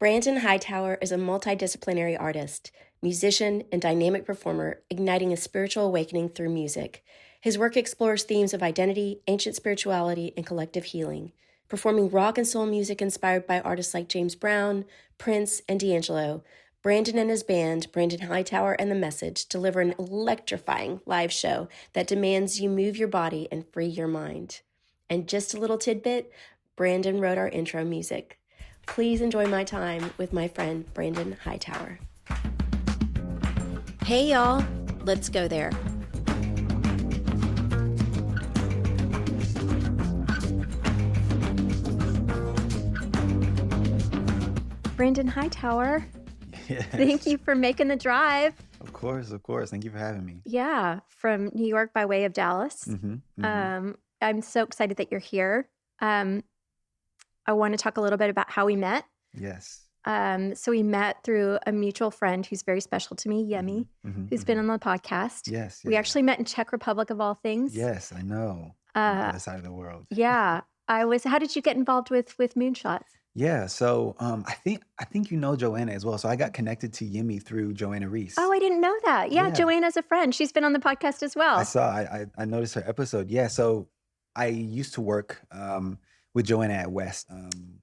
Brandon Hightower is a multidisciplinary artist, musician, and dynamic performer, igniting a spiritual awakening through music. His work explores themes of identity, ancient spirituality, and collective healing. Performing rock and soul music inspired by artists like James Brown, Prince, and D'Angelo, Brandon and his band, Brandon Hightower and The Message, deliver an electrifying live show that demands you move your body and free your mind. And just a little tidbit, Brandon wrote our intro music. Please enjoy my time with my friend, Brandon Hightower. Hey, y'all. Let's go there. Brandon Hightower. Yes. Thank you for making the drive. Of course. Thank you for having me. Yeah, from New York by way of Dallas. I'm so excited that you're here. I want to talk a little bit about how we met. Yes. So we met through a mutual friend who's very special to me, Yemi, who's been on the podcast. Yes. We actually met in Czech Republic of all things. Yes, I know. On the other side of the world. Yeah. How did you get involved with Moonshots? Yeah. So I think you know Joanna as well. So I got connected to Yemi through Joanna Reese. Oh, I didn't know that. Yeah, Joanna's a friend. She's been on the podcast as well. I noticed her episode. Yeah. So I used to work with Joanna at West.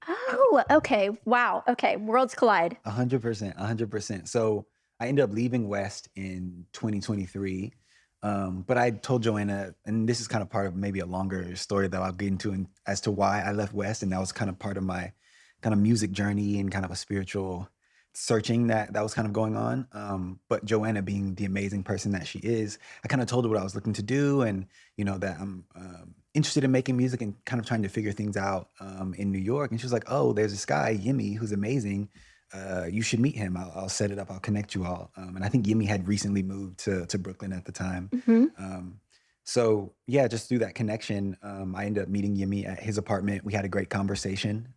Oh, okay. Wow. Okay. Worlds collide. 100%. So I ended up leaving West in 2023. But I told Joanna, and this is kind of part of maybe a longer story that I'll get into as to why I left West. And that was kind of part of my kind of music journey and kind of a spiritual searching that was kind of going on. But Joanna, being the amazing person that she is, I kind of told her what I was looking to do, and that I'm interested in making music and kind of trying to figure things out in New York. And she was like, "Oh, there's this guy Yemi who's amazing. You should meet him. I'll set it up. I'll connect you all." And I think Yemi had recently moved to Brooklyn at the time. So yeah, just through that connection, I ended up meeting Yemi at his apartment. We had a great conversation.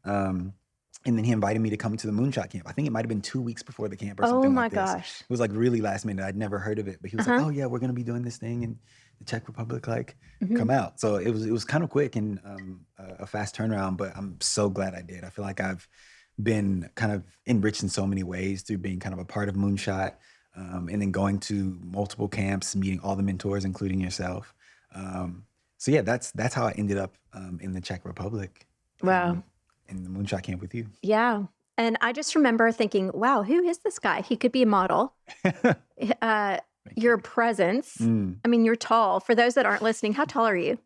And then he invited me to come to the Moonshot camp. I think it might have been 2 weeks before the camp or something like this. Oh my gosh. It was like really last minute. I'd never heard of it. But he was like, "Oh yeah, we're going to be doing this thing in the Czech Republic. Come out." So it was kind of quick and a fast turnaround. But I'm so glad I did. I feel like I've been kind of enriched in so many ways through being kind of a part of Moonshot, and then going to multiple camps, meeting all the mentors, including yourself. So yeah, that's how I ended up in the Czech Republic. Wow. In the Moonshot camp with you. Yeah. And I just remember thinking, wow, who is this guy? He could be a model. Your presence. I mean, you're tall. For those that aren't listening, how tall are you?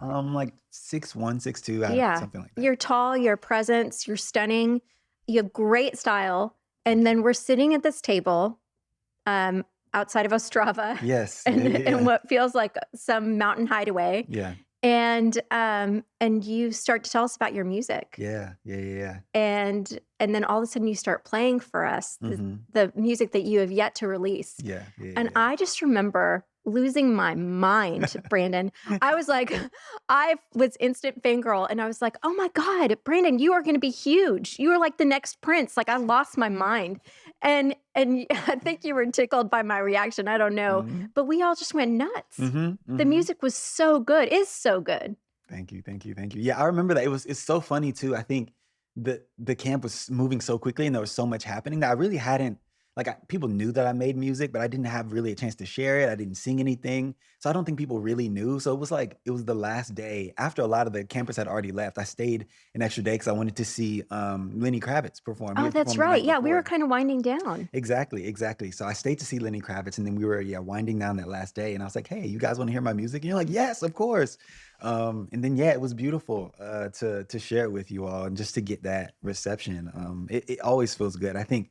Like 6'1", 6'2", something like that. You're tall, your presence, you're stunning. You have great style. And then we're sitting at this table outside of Ostrava. Yes. In what feels like some mountain hideaway. Yeah. And you start to tell us about your music. Yeah. And then all of a sudden you start playing for us the music that you have yet to release. Yeah. I just remember losing my mind, Brandon. I was like, I was instant fangirl, and I was like, "Oh my God, Brandon, you are going to be huge. You are like the next Prince." Like, I lost my mind. And I think you were tickled by my reaction. I don't know. But we all just went nuts. The music was so good. Is so good. Thank you. Yeah, I remember that. It's so funny too. I think the camp was moving so quickly and there was so much happening that I really hadn't, people knew that I made music, but I didn't have really a chance to share it. I didn't sing anything. So I don't think people really knew. So it was the last day after a lot of the campers had already left. I stayed an extra day because I wanted to see Lenny Kravitz perform. Oh, that's right. Yeah, we were kind of winding down. Exactly. So I stayed to see Lenny Kravitz, and then we were winding down that last day. And I was like, "Hey, you guys want to hear my music?" And you're like, "Yes, of course." And then it was beautiful to share it with you all and just to get that reception. It always feels good. I think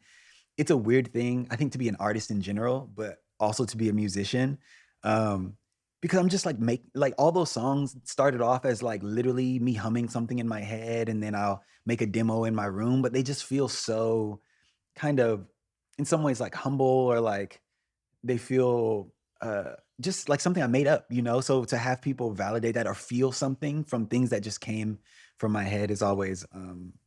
it's a weird thing, I think, to be an artist in general, but also to be a musician. Because I'm just all those songs started off as literally me humming something in my head, and then I'll make a demo in my room, but they just feel so kind of, in some ways, humble, or they feel just like something I made up, So to have people validate that or feel something from things that just came from my head is always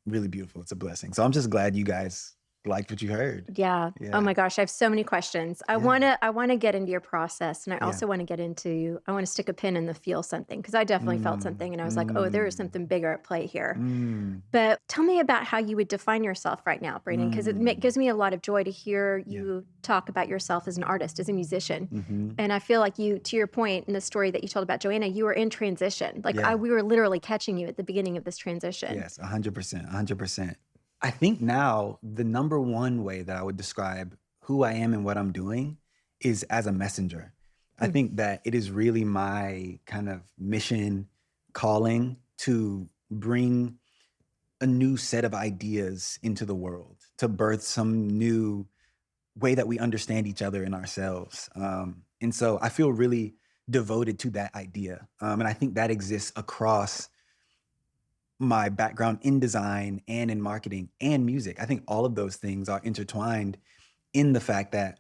really beautiful. It's a blessing. So I'm just glad you guys liked what you heard. Yeah. Oh Yeah. my gosh, I have so many questions. I Yeah. wanna I wanna get into your process, and I Yeah. also wanna get into I wanna stick a pin in the feel something because I definitely felt Mm, something, and I was like, "Oh, there is mm, something bigger at play here." mm, But tell me about how you would define yourself right now, Brayden, because mm. gives me a lot of joy to hear Yeah. you talk about yourself as an artist, as a musician. Mhm. And I feel like you, to your point in the story that you told about Joanna, you were in transition. Like Yeah. we were literally catching you at the beginning of this transition. Yes, 100%, 100%. I think now the number one way that I would describe who I am and what I'm doing is as a messenger. I Mm, think that it is really my kind of mission, calling to bring a new set of ideas into the world, to birth some new way that we understand each other and ourselves. And so I feel really devoted to that idea. And I think that exists across my background in design and in marketing and music. I think all of those things are intertwined in the fact that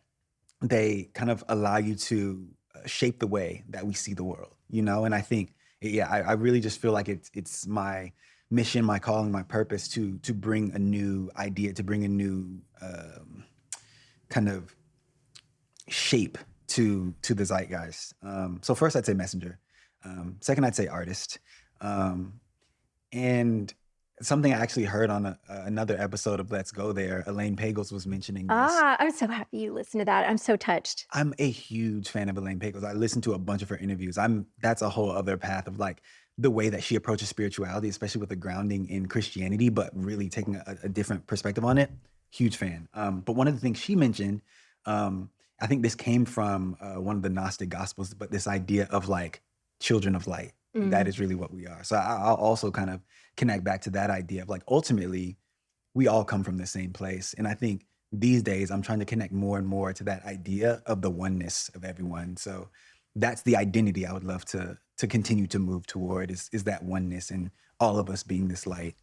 they kind of allow you to shape the way that we see the world, you know? And I think, yeah, I really just feel like it's my mission, my calling, my purpose to bring a new idea, to bring a new kind of shape to the zeitgeist. So first I'd say messenger. Second I'd say artist. Um, And something I actually heard on another episode of Let's Go There, Elaine Pagels was mentioning this. I'm so happy you listened to that. I'm so touched. I'm a huge fan of Elaine Pagels. I listened to a bunch of her interviews. That's a whole other path of like the way that she approaches spirituality, especially with the grounding in Christianity, but really taking a different perspective on it. Huge fan. But one of the things she mentioned, I think this came from one of the Gnostic Gospels, but this idea of like children of light. And that Mm, is really what we are. So I'll also kind of connect back to that idea of like ultimately we all come from the same place. And I think these days I'm trying to connect more and more to that idea of the oneness of everyone. So that's the identity I would love to continue to move toward is that oneness and all of us being this light.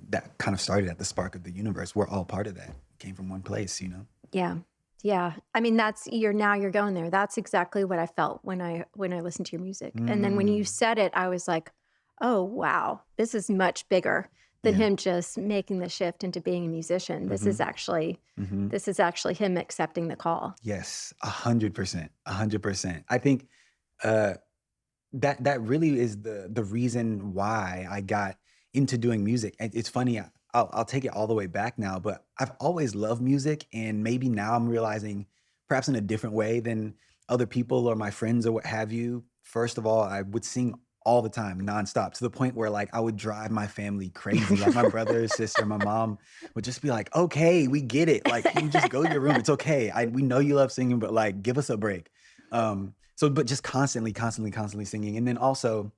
That kind of started at the spark of the universe. We're all part of that. Came from one place, you know? yeah. Yeah. I mean, that's you're going there. That's exactly what I felt when I listened to your music. And then when you Mm, said it, I was like, "Oh, wow. This is much bigger than yeah. him just making the shift into being a musician. Hmm. Hmm. This is actually him accepting the call." Yes, 100%, 100%. I think uh, that really is the reason why I got into doing music. And it's funny, I'll take it all the way back now, but I've always loved music, and maybe now I'm realizing, perhaps in a different way than other people or my friends or what have you. First of all, I would sing all the time, nonstop, to the point where like I would drive my family crazy. Like my brother, sister, my mom would just be like, "Okay, we get it. Like you just go to your room. It's okay. We know you love singing, but like give us a break." So but just constantly, constantly, constantly singing. And then also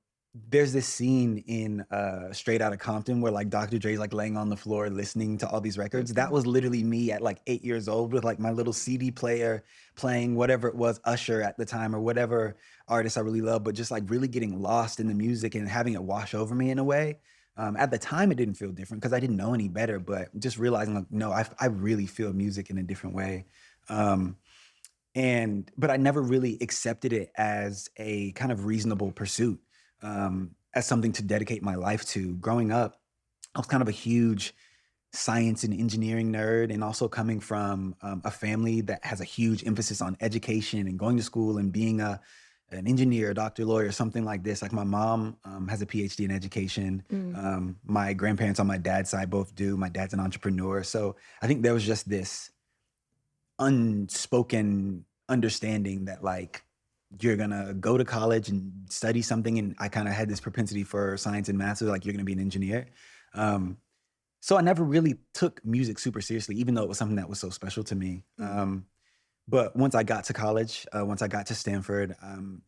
there's this scene in Straight Outta Compton where like Dr. Dre's like laying on the floor listening to all these records. That Mhm. was literally me at like 8 years old with like my little CD player playing whatever it was, Usher at the time or whatever artist I really love, but just like really getting lost in the music and having it wash over me in a way. At the time, it didn't feel different because I didn't know any better, but just realizing like, no, I really feel music in a different way. Um, but I never really accepted it as a kind of reasonable pursuit, as something to dedicate my life to. Growing up, I was kind of a huge science and engineering nerd, and also coming from a family that has a huge emphasis on education and going to school and being an engineer, doctor, lawyer, something like this. Like my mom has a PhD in education. Mm. My grandparents on my dad's side both do. My dad's an entrepreneur. So I think there was just this unspoken understanding that like you're gonna go to college and study something, and I kind of had this propensity for science and math, so like you're gonna be an engineer. um so I never really took music super seriously, even though it was something that was so special to me. Mm. But once I got to college, once I got to Stanford,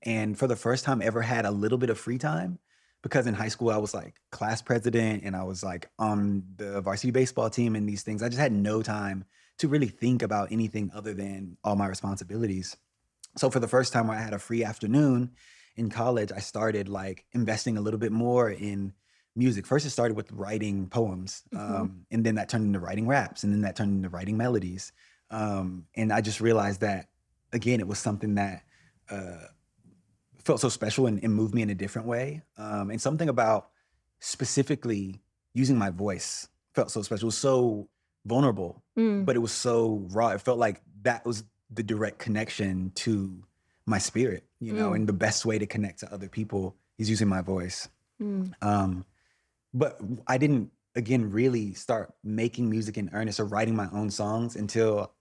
and for the first time ever had a little bit of free time, because in high school I was like class president and I was like on the varsity baseball team and these things. I just had no time to really think about anything other than all my responsibilities. So for the first time where I had a free afternoon in college, I started like investing a little bit more in music. First, it started with writing poems, Mhm. and then that turned into writing raps, and then that turned into writing melodies. And I just realized that again, it was something that uh, felt so special and moved me in a different way. And something about specifically using my voice felt so special. It was so vulnerable, Mm, but it was so raw. It felt like that was the direct connection to my spirit, mm, and the best way to connect to other people is using my voice. mm. Um, but I didn't, again, really start making music in earnest or writing my own songs until,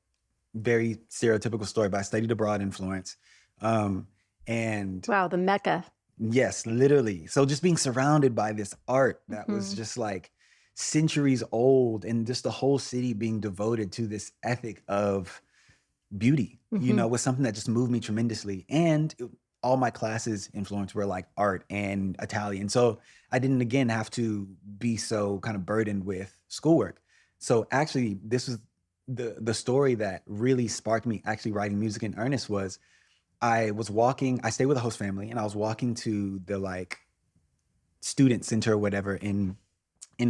very stereotypical story, but I studied abroad in Florence. Um, and Wow, the Mecca. yes, literally. So just being surrounded by this art that was Mhm, just like centuries old, and just the whole city being devoted to this ethic of beauty, mhm. was something that just moved me tremendously. And all my classes in Florence were like art and Italian. So I didn't, again, have to be so kind of burdened with schoolwork. So actually, this was the story that really sparked me actually writing music in earnest. Was I stayed with a host family, and I was walking to the like student center or whatever in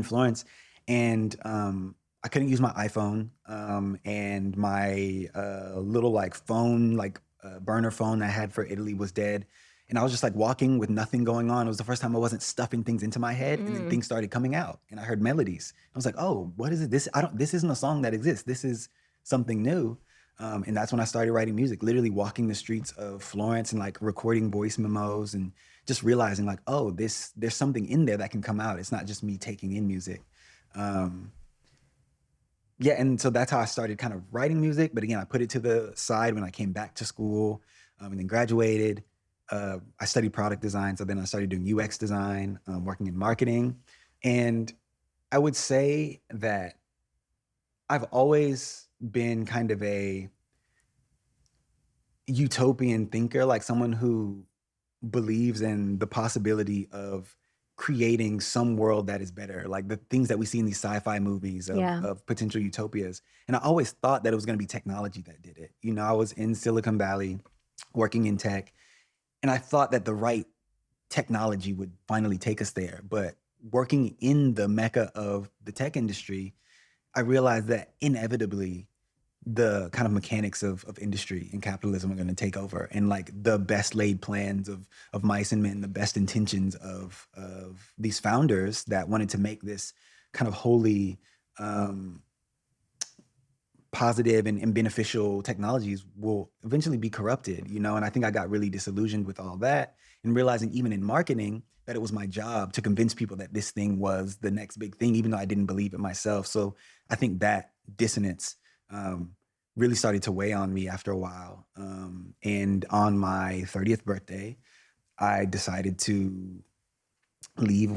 Florence, and I couldn't use my iPhone, and my little like phone, like burner phone I had for Italy was dead, and I was just like walking with nothing going on. It was the first time I wasn't stuffing things into my head, and then Mm. things started coming out, and I heard melodies. I was like, oh, what is it? This I don't. This isn't a song that exists. This is something new. And that's when I started writing music, literally walking the streets of Florence and like recording voice memos, and just realizing like, oh, there's something in there that can come out. It's not just me taking in music. Um, yeah, and so that's how I started kind of writing music. But again, I put it to the side when I came back to school, and then graduated. I studied product design, so then I started doing UX design, working in marketing, and I would say that I've always been kind of a utopian thinker, like someone who believes in the possibility of creating some world that is better, like the things that we see in these sci-fi movies of, Yeah. of potential utopias. And I always thought that it was going to be technology that did it. I was in Silicon Valley working in tech, and I thought that the right technology would finally take us there. But working in the mecca of the tech industry, I realized that inevitably the kind of mechanics of industry and capitalism are going to take over, and like the best laid plans of mice and men, the best intentions of these founders that wanted to make this kind of wholly um, positive and beneficial technologies will eventually be corrupted, and I think I got really disillusioned with all that, and realizing even in marketing that it was my job to convince people that this thing was the next big thing, even though I didn't believe it myself. So I think that dissonance um, really started to weigh on me after a while. And on my 30th birthday, I decided to leave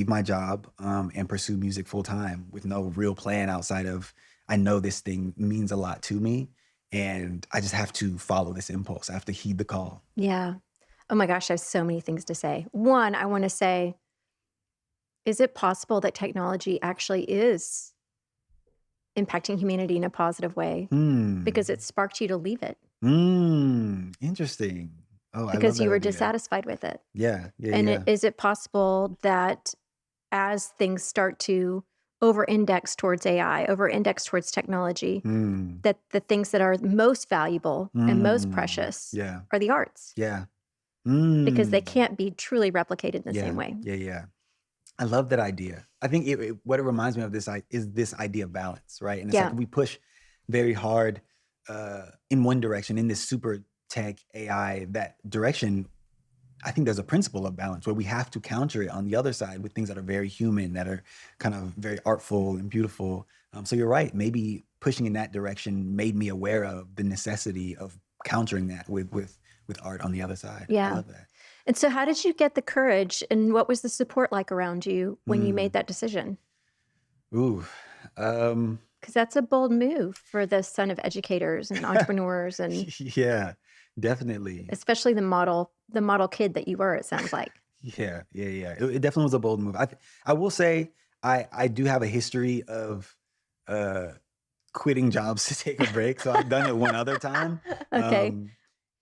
my job, and pursue music full time with no real plan outside of, I know this thing means a lot to me, and I just have to follow this impulse. I have to heed the call. Yeah. Oh my gosh, I have so many things to say. One, I wanna say, is it possible that technology actually is impacting humanity in a positive way because it Hmm. sparked you to leave it Interesting. Oh, I love because that you were idea. dissatisfied with it? Yeah, yeah, And yeah. is it possible that as things start to over-index towards AI, over-index towards technology, Hmm. that the things that are most valuable and most Hmm. precious Yeah, are the arts yeah. because they Hmm. can't be truly replicated in the same Yeah, way? yeah, yeah. I love that idea. I think what it reminds me of is this idea of balance, right? And it's like Yeah. if we push very hard in one direction, in this super tech AI, that direction, I think there's a principle of balance where we have to counter it on the other side with things that are very human, that are kind of very artful and beautiful. So you're right. Maybe pushing in that direction made me aware of the necessity of countering that with art on the other side. I Yeah. love that. And so how did you get the courage and what was the support like around you when you made Mm. that decision? Ooh. Um, Because that's a bold move for the son of educators and entrepreneurs and yeah, definitely. especially the model kid that you were, it sounds like. Yeah, yeah, yeah. It definitely was a bold move. I will say I do have a history of uh quitting jobs to take a break. So I've done it one other time. Okay. Um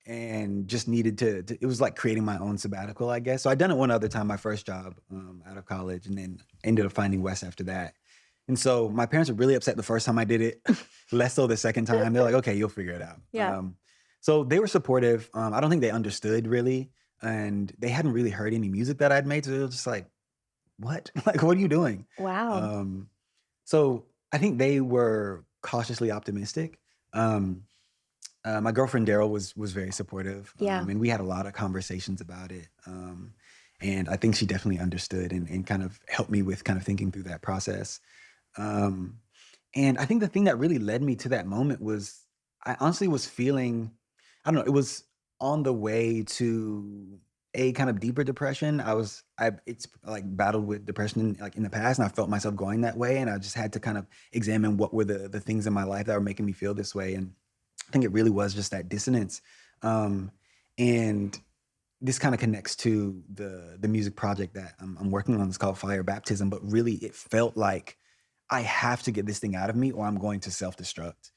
and just needed it was like creating my own sabbatical, I guess. So I'd done it one other time, my first job out of college, and then ended up finding West after that. And so my parents were really upset the first time I did it, less so the second time. They're like, okay, you'll figure it out. Yeah. So they were supportive. I don't think they understood really. And they hadn't really heard any music that I'd made. So they were just like, what? Like, what are you doing? Wow. Um, so I think they were cautiously optimistic. Um, my girlfriend Daryl was very supportive, Yeah. and we had a lot of conversations about it. And I think she definitely understood and kind of helped me with kind of thinking through that process. Um, and I think the thing that really led me to that moment was I honestly was feeling, I don't know, it was on the way to a kind of deeper depression. It's like battled with depression like in the past, and I felt myself going that way, and I just had to kind of examine what were the things in my life that were making me feel this way. And I think it really was just that dissonance. Um, and this kind of connects to the music project that I'm working on. It's called Fire Baptism, but really it felt like I have to get this thing out of me or I'm going to self-destruct.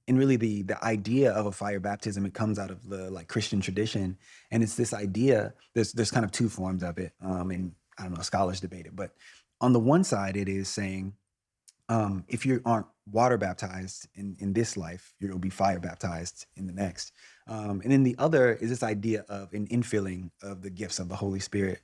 And really the idea of a fire baptism, it comes out of the like Christian tradition. And it's this idea, there's kind of two forms of it. And I don't know, scholars debate it, but on the one side, it is saying, if you aren't water baptized in this life, you'll be fire baptized in the next. And then the other is this idea of an infilling of the gifts of the Holy Spirit.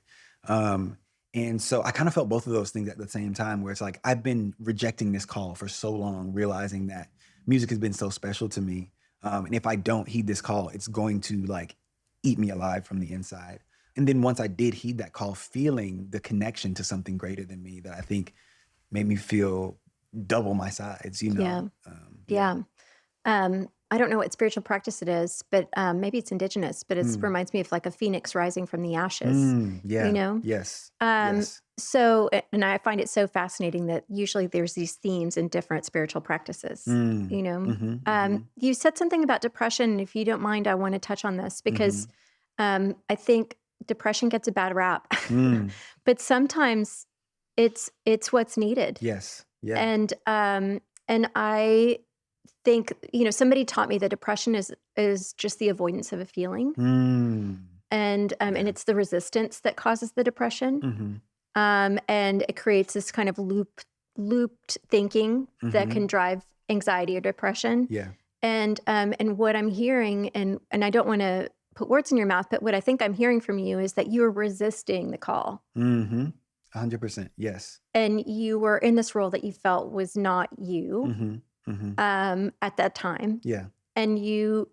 Um, and so I kind of felt both of those things at the same time, where it's like I've been rejecting this call for so long, realizing that music has been so special to me. And if I don't heed this call, it's going to like eat me alive from the inside. And then once I did heed that call, feeling the connection to something greater than me that I think made me feel double my size, you Yeah. know? Yeah. Yeah. I don't know what spiritual practice it is, but maybe it's indigenous, but it Mm. reminds me of like a phoenix rising from the ashes, you Yeah. know? Yes. Um, Yes. and I find it so fascinating that usually there's these themes in different spiritual practices, Mm. you know? Mhm. Mhm. You said something about depression. If you don't mind, I want to touch on this because Mhm. I think depression gets a bad rap, Mm. but sometimes it's what's needed. Yes. Yeah. And I think, somebody taught me that depression is just the avoidance of a feeling, Mm. and Yeah. it's the resistance that causes the depression. Mhm. And it creates this kind of looped thinking that can Mhm. drive anxiety or depression. Yeah. And what I'm hearing, and I don't want to put words in your mouth, but what I think I'm hearing from you is that you're resisting the call, Mhm. 100%. Yes. and you were in this role that you felt was not you Mhm. Mhm. at that time, Yeah. and you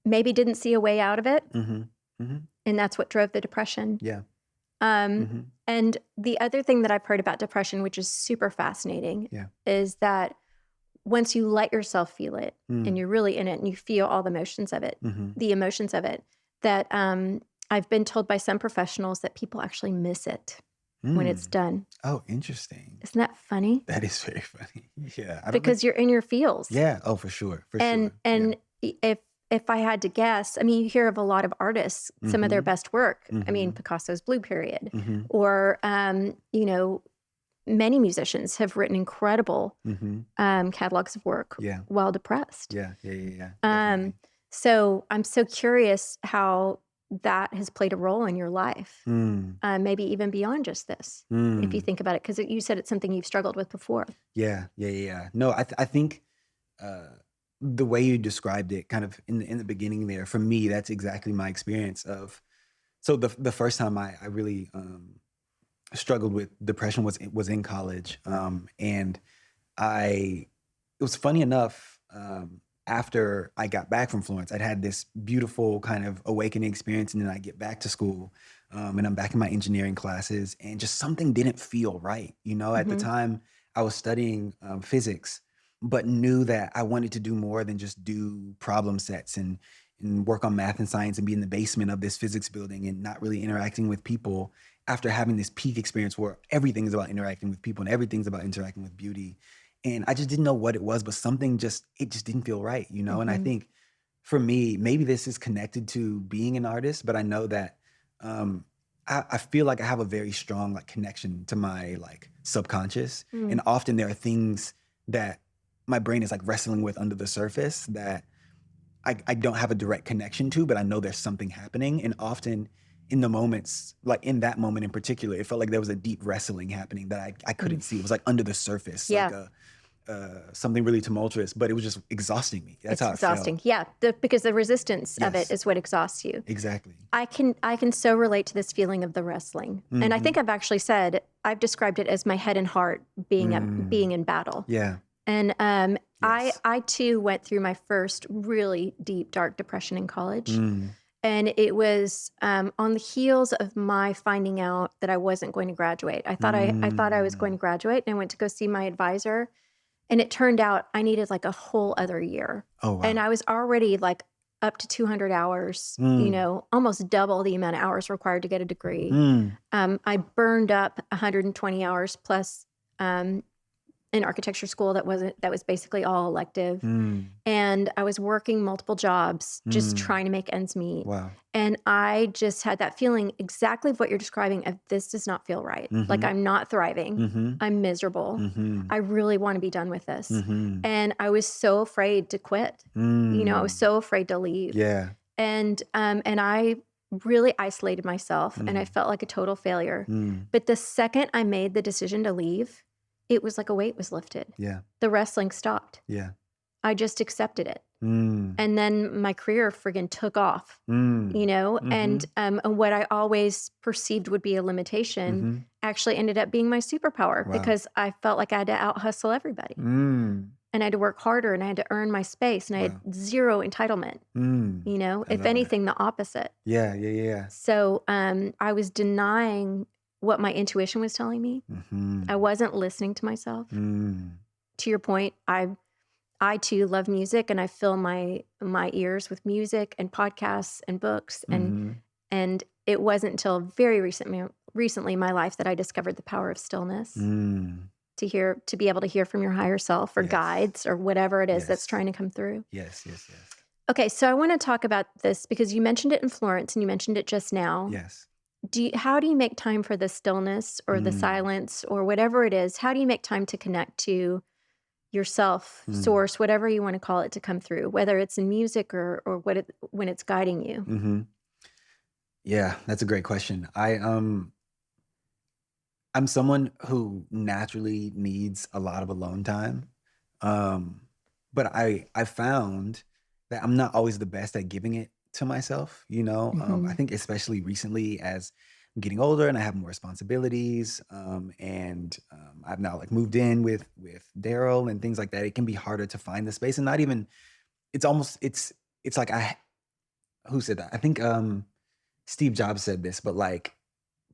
maybe didn't see a way out of it, Mhm. Mhm. and that's what drove the depression. Yeah. Um, Mhm. and the other thing that I've heard about depression, which is super fascinating, Yeah. is that once you let yourself feel it and Mm. you're really in it and you feel all Mhm. the emotions of it, that I've been told by some professionals that people actually miss it when it's Mm. done. Oh, interesting. Isn't that funny? That is very funny. Yeah. I don't think. Because you're in your feels. Yeah. Oh, for sure. For And sure. Yeah. and if I had to guess, I mean, you hear of a lot of artists, some of their Mhm. best work. I mean, Mhm. Picasso's Blue Period, Mhm. or many musicians have written incredible Mhm. catalogs of work Yeah. while depressed. Yeah. Yeah. Yeah. Yeah. Um, Definitely. so I'm so curious how that has played a role in your life, Mm. maybe even beyond just this, if you Mm. think about it, because you said it's something you've struggled with before. Yeah. Yeah. Yeah. Yeah. No, I think uh, the way you described it, kind of in the beginning there, for me, that's exactly my experience of. So the first time I really struggled with depression was in college, and I it was funny enough. After I got back from Florence, I'd had this beautiful kind of awakening experience, and then I get back to school, and I'm back in my engineering classes, and just something didn't feel right. You know, at the Hmm. time I was studying physics, but knew that I wanted to do more than just do problem sets and work on math and science and be in the basement of this physics building and not really interacting with people. After having this peak experience where everything is about interacting with people and everything's about interacting with beauty, and I just didn't know what it was, but something it just didn't feel right, you know? And I Hmm. think for me, maybe this is connected to being an artist, but I know that um I feel like I have a very strong like connection to my like subconscious. Mm. And often there are things that my brain is like wrestling with under the surface that I don't have a direct connection to, but I know there's something happening. And often in the moments, like in that moment in particular, it felt like there was a deep wrestling happening that I couldn't Mm. see. It was like under the surface, like Yeah. something really tumultuous, but it was just exhausting me. That's It's how exhausting. it felt. Yeah, because the resistance of it Yes. is what exhausts you. Exactly. I can so relate to this feeling of the wrestling. And I think I've actually said, I've described it as my head and heart being in battle. Yeah. And Yes. I too went through my first really deep, dark depression in college. Mm. And it was on the heels of my finding out that I wasn't going to graduate. I thought I was going to graduate, and I went to go see my advisor, and it turned out I needed like a whole other year. Oh, wow. And I was already like up to 200 hours, you know, almost double the amount of hours required to get a degree. I burned up 120 hours plus in architecture school that was basically all elective. And I was working multiple jobs, just trying to make ends meet. Wow. And I just had that feeling exactly of what you're describing of this does not feel right. Like I'm not thriving. I'm miserable. I really want to be done with this. And I was so afraid to quit. You know, I was so afraid to leave. Yeah. And I really isolated myself and I felt like a total failure. But the second I made the decision to leave, it was like a weight was lifted. Yeah. The wrestling stopped. Yeah. I just accepted it. And then my career friggin' took off, you know, and what I always perceived would be a limitation actually ended up being my superpower because I felt like I had to out hustle everybody. And I had to work harder and I had to earn my space and I had zero entitlement, you know, if anything, the opposite. Yeah. So I was denying what my intuition was telling me. I wasn't listening to myself. To your point, I too love music and I fill my ears with music and podcasts and books and it wasn't until very recently in my life that I discovered the power of stillness. To be able to hear from your higher self or guides or whatever it is that's trying to come through. Yes. Okay, so I want to talk about this because you mentioned it in Florence and you mentioned it just now. Yes. How do you make time for the stillness or the silence or whatever it is? How do you make time to connect to yourself, source, whatever you want to call it, to come through, whether it's in music or when it's guiding you? Yeah, that's a great question. I'm someone who naturally needs a lot of alone time. But I found that I'm not always the best at giving it to myself, you know? I think especially recently as I'm getting older and I have more responsibilities, and I've now like moved in with Daryl and things like that. It can be harder to find the space and not even, it's like who said that? I think Steve Jobs said this, but like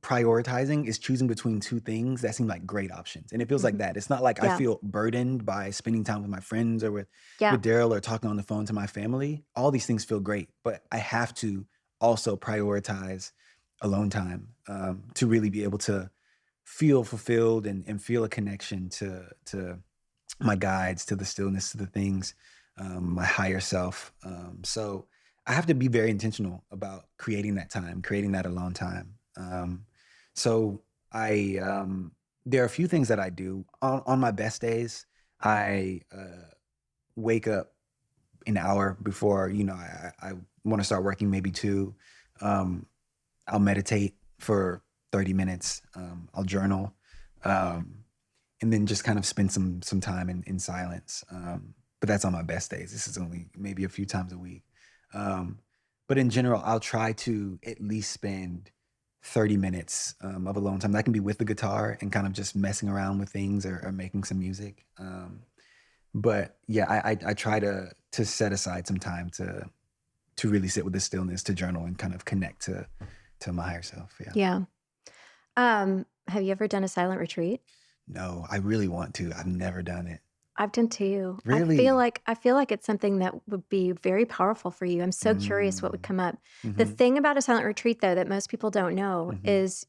prioritizing is choosing between two things that seem like great options. And it feels like that. It's not like I feel burdened by spending time with my friends or with Daryl or talking on the phone to my family. All these things feel great, but I have to also prioritize alone time to really be able to feel fulfilled and feel a connection to my guides, to the stillness, to the things, my higher self. So I have to be very intentional about creating that time, creating that alone time. So there are a few things that I do on my best days. I wake up an hour before, you know, I want to start working, maybe 2. I'll meditate for 30 minutes. I'll journal, and then just kind of spend some time in silence. But that's on my best days. This is only maybe a few times a week. But in general, I'll try to at least spend 30 minutes of alone time. That can be with the guitar and kind of just messing around with things or making some music. But yeah, I try to set aside some time to really sit with the stillness, to journal and kind of connect to my higher self. Yeah. Have you ever done a silent retreat? No, I really want to. I've never done it. I've done 2. Really? I feel like it's something that would be very powerful for you. I'm so curious what would come up. The thing about a silent retreat, though, that most people don't know is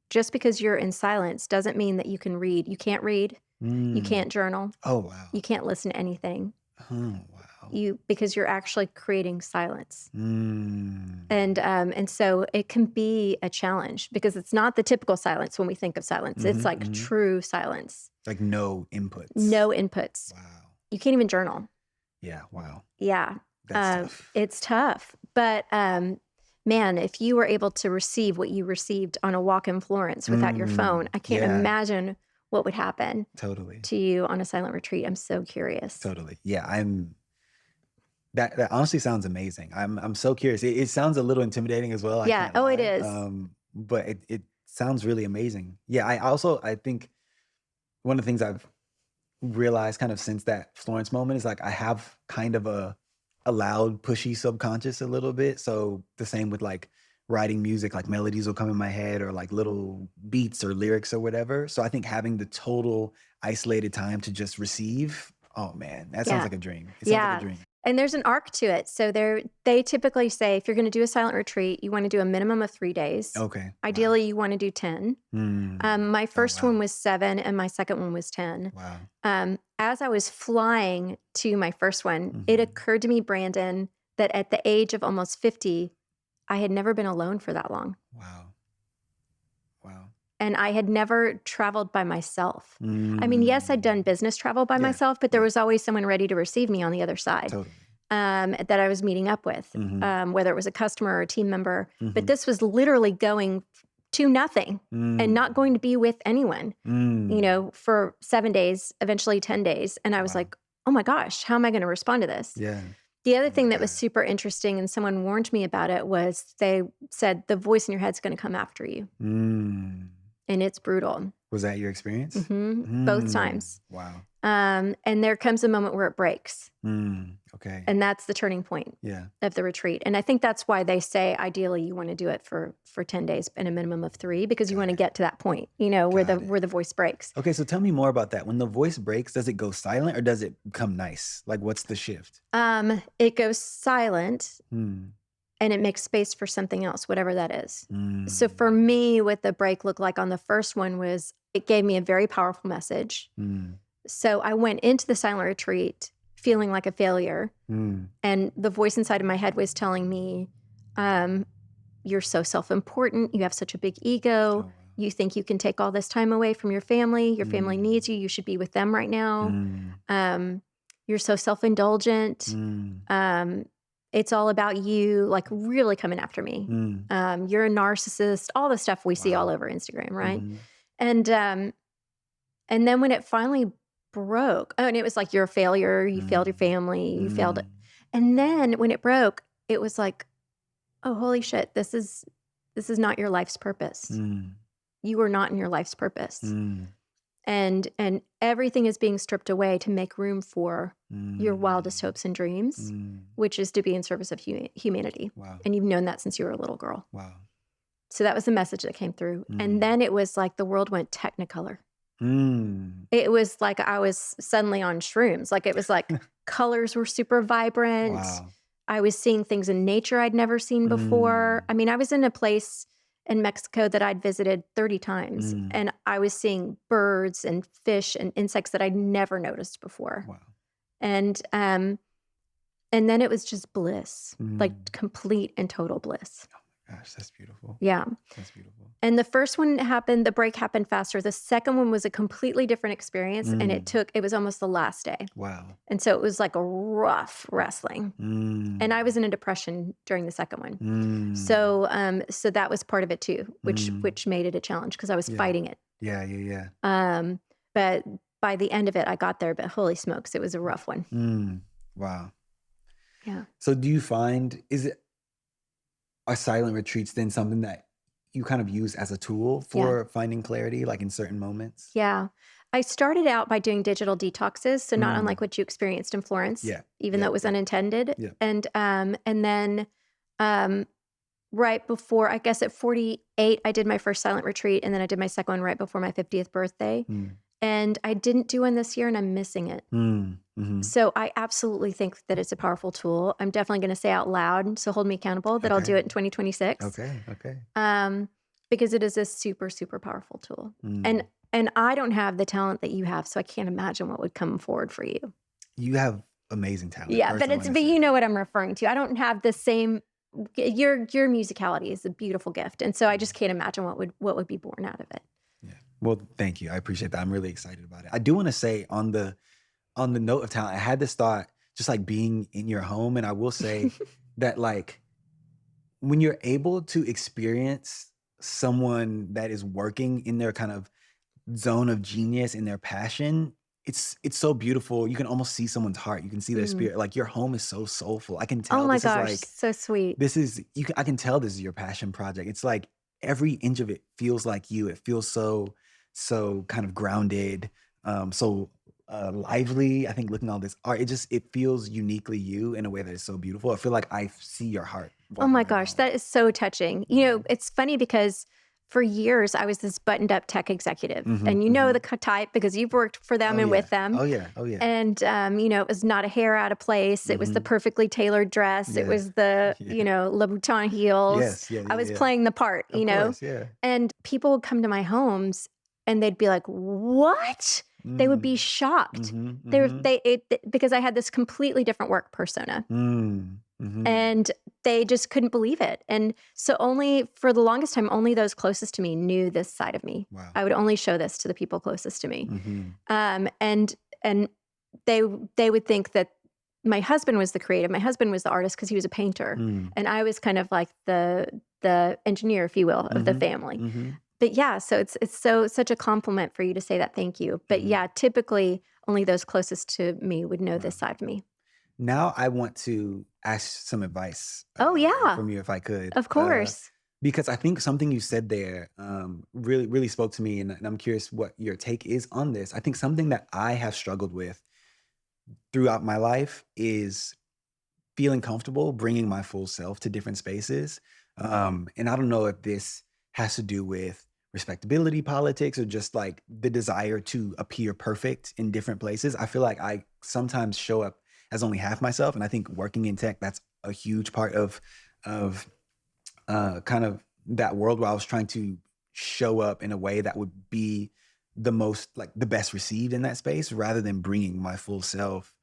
just because you're in silence doesn't mean that you can read. You can't read. You can't journal. Oh, wow. You can't listen to anything. Oh, wow. Because you're actually creating silence. And so it can be a challenge because it's not the typical silence when we think of silence. It's like true silence. Like no inputs. No inputs. Wow. You can't even journal. Yeah. Wow. Yeah. That's tough. It's tough. But man, if you were able to receive what you received on a walk in Florence without your phone, I can't imagine what would happen Totally. to you on a silent retreat. I'm so curious. Totally. Yeah, that honestly sounds amazing. I'm so curious. It sounds a little intimidating as well. I Yeah. can't Oh, it lie. is. But it sounds really amazing. Yeah, I think one of the things I've realized kind of since that Florence moment is like I have kind of a loud, pushy subconscious a little bit. So the same with like writing music, like melodies will come in my head or like little beats or lyrics or whatever. So I think having the total isolated time to just receive, oh man, that sounds Yeah. like a dream. It sounds like a dream. And there's an arc to it. So they typically say if you're going to do a silent retreat, you want to do a minimum of 3 days. Okay. Wow. Ideally, you want to do 10. My first one was 7 and my second one was 10. Wow. As I was flying to my first one, it occurred to me, Brandon, that at the age of almost 50, I had never been alone for that long. Wow. Wow. And I had never traveled by myself. I mean, yes, I'd done business travel by myself, but there was always someone ready to receive me on the other side. Totally. That I was meeting up with, whether it was a customer or a team member. But this was literally going to nothing and not going to be with anyone, for 7 days, eventually 10 days. And I was like, oh my gosh, how am I going to respond to this? Yeah. The other thing that was super interesting, and someone warned me about it, was they said the voice in your head's going to come after you. And it's brutal. Was that your experience? Both times. Wow. And there comes a moment where it breaks. Okay. And that's the turning point of the retreat. And I think that's why they say ideally you want to do it for 10 days and a minimum of 3, because you want to get to that point, where the voice breaks. Okay, so tell me more about that. When the voice breaks, does it go silent or does it become nice? Like what's the shift? It goes silent and it makes space for something else, whatever that is. So for me, what the break looked like on the first one was it gave me a very powerful message. So I went into the silent retreat feeling like a failure. And the voice inside of my head was telling me, you're so self-important. You have such a big ego. You think you can take all this time away from your family. Your family needs you. You should be with them right now. You're so self-indulgent. It's all about you, like really coming after me. You're a narcissist, all the stuff we see all over Instagram, right? And then when it finally broke, and it was like, you're a failure, you failed your family, you failed it. And then when it broke, it was like, oh, holy shit, this is not your life's purpose. You are not in your life's purpose. And everything is being stripped away to make room for your wildest hopes and dreams, which is to be in service of humanity. Wow. And you've known that since you were a little girl. Wow. So that was the message that came through. And then it was like the world went technicolor. It was like I was suddenly on shrooms. Like it was like colors were super vibrant. Wow. I was seeing things in nature I'd never seen before. I mean, I was in a place in Mexico that I'd visited 30 times, and I was seeing birds and fish and insects that I'd never noticed before. Wow. And then it was just bliss, like complete and total bliss. Gosh, that's beautiful. Yeah. That's beautiful. And the first one happened, the break happened faster. The second one was a completely different experience, and it was almost the last day. Wow. And so it was like a rough wrestling. And I was in a depression during the second one. So that was part of it too, which made it a challenge because I was fighting it. Yeah. But by the end of it, I got there, but holy smokes, it was a rough one. Wow. Yeah. So do you find, are silent retreats then something that you kind of use as a tool for finding clarity, like in certain moments? Yeah. I started out by doing digital detoxes, so not unlike what you experienced in Florence, even though it was unintended. And then right before, I guess at 48, I did my first silent retreat, and then I did my second one right before my 50th birthday. And I didn't do one this year, and I'm missing it. So I absolutely think that it's a powerful tool. I'm definitely going to say out loud, so hold me accountable, that I'll do it in 2026. Okay. Because it is a super, super powerful tool. And I don't have the talent that you have, so I can't imagine what would come forward for you. You have amazing talent. Yeah, but you know what I'm referring to. I don't have the same. Your musicality is a beautiful gift, and so I just can't imagine what would be born out of it. Yeah. Well, thank you. I appreciate that. I'm really excited about it. I do want to say on the note of talent, I had this thought just like being in your home, and I will say that like when you're able to experience someone that is working in their kind of zone of genius in their passion, it's so beautiful. You can almost see someone's heart. You can see their Mm. spirit. Like your home is so soulful. I can Oh tell my this is gosh, like so sweet. I can tell this is your passion project. It's like every inch of it feels like you. It feels so kind of grounded, so lively. I think looking at all this art, it feels uniquely you in a way that is so beautiful. I feel like I see your heart Oh walking my around your gosh, home. that is so touching. You know, it's funny because for years I was this buttoned up tech executive, and you know the type because you've worked for them Oh and yeah. with them. Oh yeah. Oh yeah. And, you know, it was not a hair out of place. It was the perfectly tailored dress. It Yeah. was the, Yeah. you know, Louboutin heels. Yes. Yeah. I Yeah. was Yeah. playing the part, Of you know? course. Yeah. And people would come to my homes and they'd be like, "What?" They would be Mm. shocked. Mhm. They were Mhm. they it because I had this completely different work persona, Mm. Mhm. and they just couldn't believe it. And so only for the longest time, only those closest to me knew this side of me. Wow. I would only show this to the people closest to me. Mhm. And they would think that my husband was the creative. My husband was the artist because he was a painter, Mm. and I was kind of like the engineer, if you will, of the Mhm. family. Mhm. But yeah, so it's such a compliment for you to say that. Thank you. But Mhm. yeah, typically only those closest to me would know this Wow. side of me. Now I want to ask some advice Oh yeah, from you if I could. of course. Because I think something you said there really, really spoke to me, and I'm curious what your take is on this. I think something that I have struggled with throughout my life is feeling comfortable bringing my full self to different spaces. And I don't know if this has to do with respectability politics or just like the desire to appear perfect in different places. I feel like I sometimes show up as only half myself, and I think working in tech, that's a huge part of kind of that world where I was trying to show up in a way that would be the most like the best received in that space rather than bringing my full self.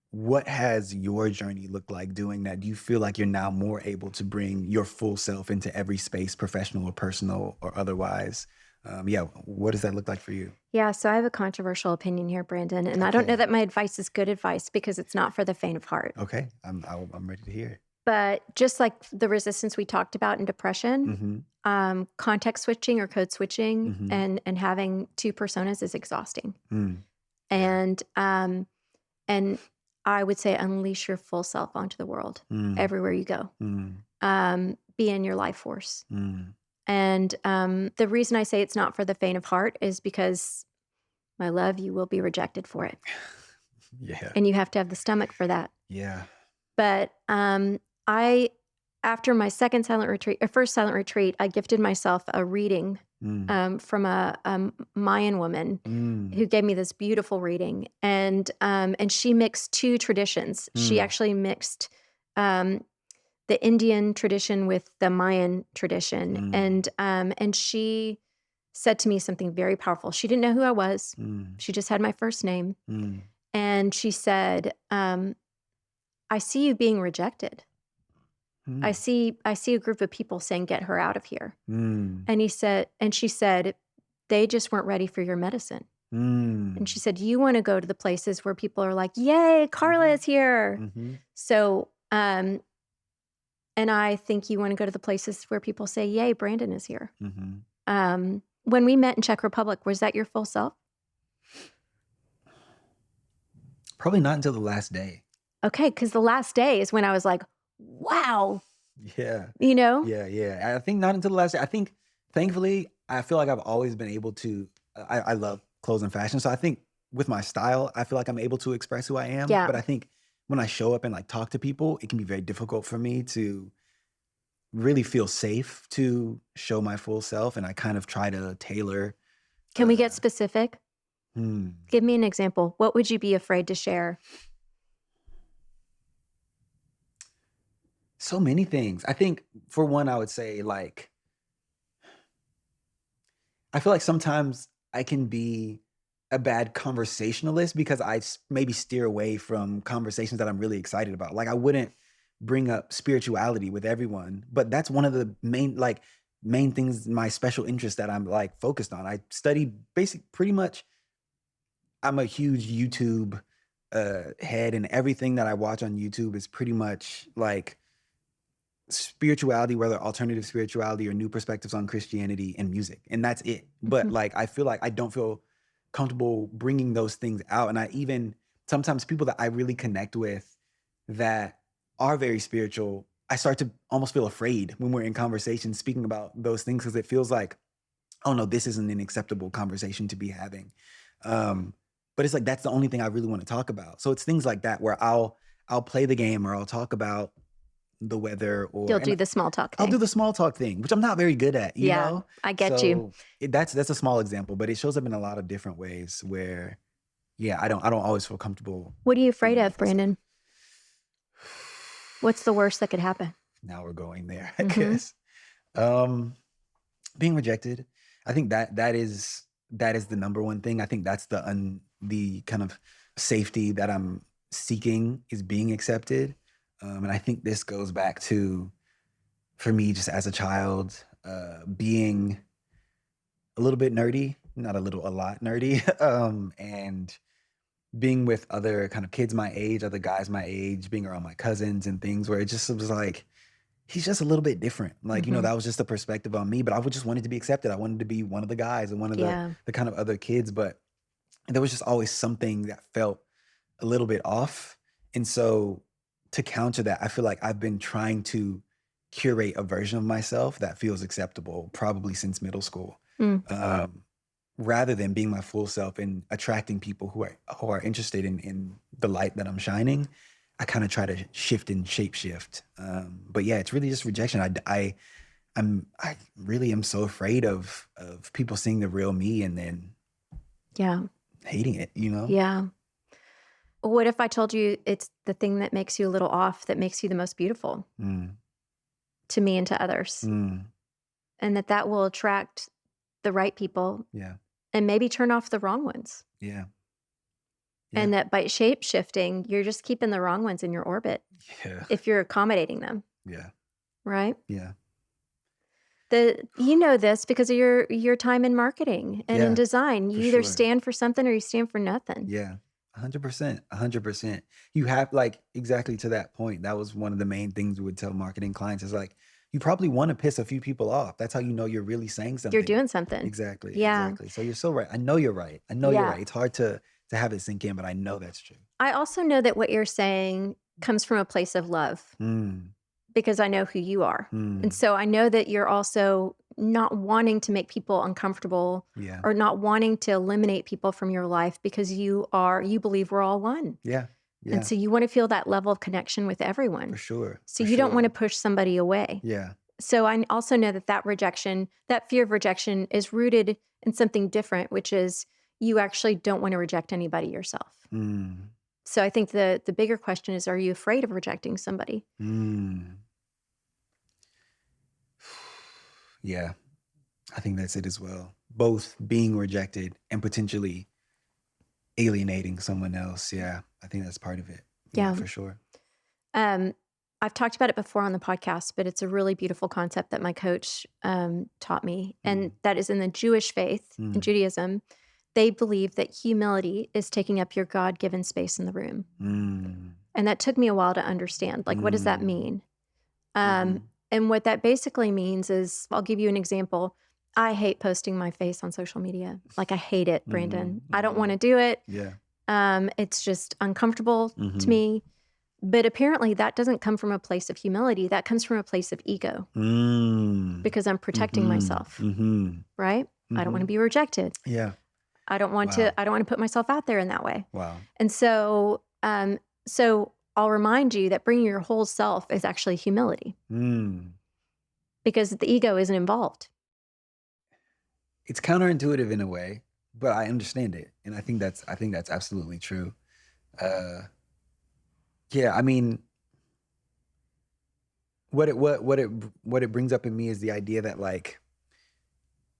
What has your journey looked like doing that? Do you feel like you're now more able to bring your full self into every space, professional or personal or otherwise? Yeah, what does that look like for you? Yeah, so I have a controversial opinion here, Brandon, and I don't know Okay, that my advice is good advice because it's not for the faint of heart. okay, I'm ready to hear it. But just like the resistance we talked about in depression, Mm-hmm. context switching or code switching Mm-hmm. and having two personas is exhausting. Mm, yeah. And I would say unleash your full self onto the world Mm, everywhere you go. mm, Be in your life force. mm. And the reason I say it's not for the faint of heart is because, my love, you will be rejected for it, Yeah. and you have to have the stomach for that. Yeah. But I, after my first silent retreat, I gifted myself a reading Mm, from a Mayan woman mm, who gave me this beautiful reading, and she mixed two traditions. She mm, actually mixed um, the Indian tradition with the Mayan tradition, mm, and she said to me something very powerful. She didn't know who I was. mm, She just had my first name, mm, and she said, "I see you being rejected. mm, I see a group of people saying, 'Get her out of here.'" mm, And she said, "They just weren't ready for your medicine." And mm. she said, "You want to go to the places where people are like, 'Yay, Carla Mhm, is here.'" mhm, So, and I think you want to go to the places where people say, "Yay, Brandon is here." mhm. When we met in Czech Republic, was that your full self? Probably not until the last day. Okay, because the last day is when I was like, wow, Yeah. you know? Yeah, yeah. I think not until the last day. I think, thankfully, I feel like I've always been able to. I love clothes and fashion, so I think with my style, I feel like I'm able to express who I am. Yeah. But I think when I show up and like talk to people, it can be very difficult for me to really feel safe to show my full self, and I kind of try to tailor. Can we get Uh, specific? hmm, Give me an example. What would you be afraid to share? so many things. I think for one, I would say like I feel like sometimes I can be a bad conversationalist because maybe steer away from conversations that I'm really excited about. Like I wouldn't bring up spirituality with everyone, but that's one of the main things, my special interest that I'm like focused on. I study pretty much. I'm a huge YouTube head, and everything that I watch on YouTube is pretty much like spirituality, whether alternative spirituality or new perspectives on Christianity, and music. And that's it. But like, I feel like I don't feel comfortable bringing those things out. And I even, sometimes people that I really connect with that are very spiritual, I start to almost feel afraid when we're in conversation speaking about those things, because it feels like, oh no, this isn't an acceptable conversation to be having. But it's like, that's the only thing I really want to talk about. So it's things like that where I'll play the game, or I'll talk about the weather, or You'll do the small talk I'll thing. do the small talk thing, which I'm not very good at, you know? I get you. That's a small example, but it shows up in a lot of different ways where, yeah, I don't always feel comfortable. What are you afraid being of, Brandon? What's the worst that could happen? Now we're going there, I guess. Being rejected. I think that is the number one thing. I think that's the kind of safety that I'm seeking, is being accepted. And I think this goes back to, for me, just as a child, being a little bit nerdy, not a little, a lot nerdy, and being with other kind of kids my age, other guys my age, being around my cousins and things, where it just was like, he's just a little bit different. Like, you know, that was just a perspective on me, but I would just wanted to be accepted. I wanted to be one of the guys and one of the kind of other kids, but there was just always something that felt a little bit off. And so to counter that, I feel like I've been trying to curate a version of myself that feels acceptable, probably since middle school, rather than being my full self and attracting people who are interested in the light that I'm shining. I kind of try to shift and shape shift. But yeah, it's really just rejection. I really am so afraid of people seeing the real me and then hating it, you know? Yeah. What if I told you it's the thing that makes you a little off, that makes you the most beautiful to me and to others? And that will attract the right people. Yeah. And maybe turn off the wrong ones. Yeah. And that by shape shifting, you're just keeping the wrong ones in your orbit. Yeah. If you're accommodating them. Yeah. Right? Yeah. You know this because of your time in marketing and in design. You either stand for something or you stand for nothing. Yeah. 100%. 100%. You have, like, exactly to that point. That was one of the main things we would tell marketing clients, is like, you probably want to piss a few people off. That's how you know you're really saying something. You're doing something. Exactly. Yeah. Exactly. So you're so right. I know you're right. I know you're right. It's hard to have it sink in, but I know that's true. I also know that what you're saying comes from a place of love because I know who you are. And so I know that you're also not wanting to make people uncomfortable or not wanting to eliminate people from your life because you believe we're all one. Yeah. And so you want to feel that level of connection with everyone. For sure. So you don't want to push somebody away. Yeah. So I also know that rejection, that fear of rejection is rooted in something different, which is you actually don't want to reject anybody yourself. So I think the bigger question is, are you afraid of rejecting somebody? Yeah, I think that's it as well. Both being rejected and potentially alienating someone else. Yeah, I think that's part of it. Yeah, for sure. I've talked about it before on the podcast, but it's a really beautiful concept that my coach taught me. And that is in the Jewish faith, in Judaism, they believe that humility is taking up your God-given space in the room. And that took me a while to understand. Like, what does that mean? And what that basically means is, I'll give you an example. I hate posting my face on social media. Like, I hate it, Brandon. I don't want to do it. Yeah. It's just uncomfortable to me. But apparently that doesn't come from a place of humility. That comes from a place of ego. Because I'm protecting myself. Right? I don't want to be rejected. Yeah. I don't want to put myself out there in that way. Wow. And so so I'll remind you that bringing your whole self is actually humility. Because the ego isn't involved. It's counterintuitive in a way, but I understand it. And I think that's absolutely true. Yeah, I mean, what it brings up in me is the idea that, like,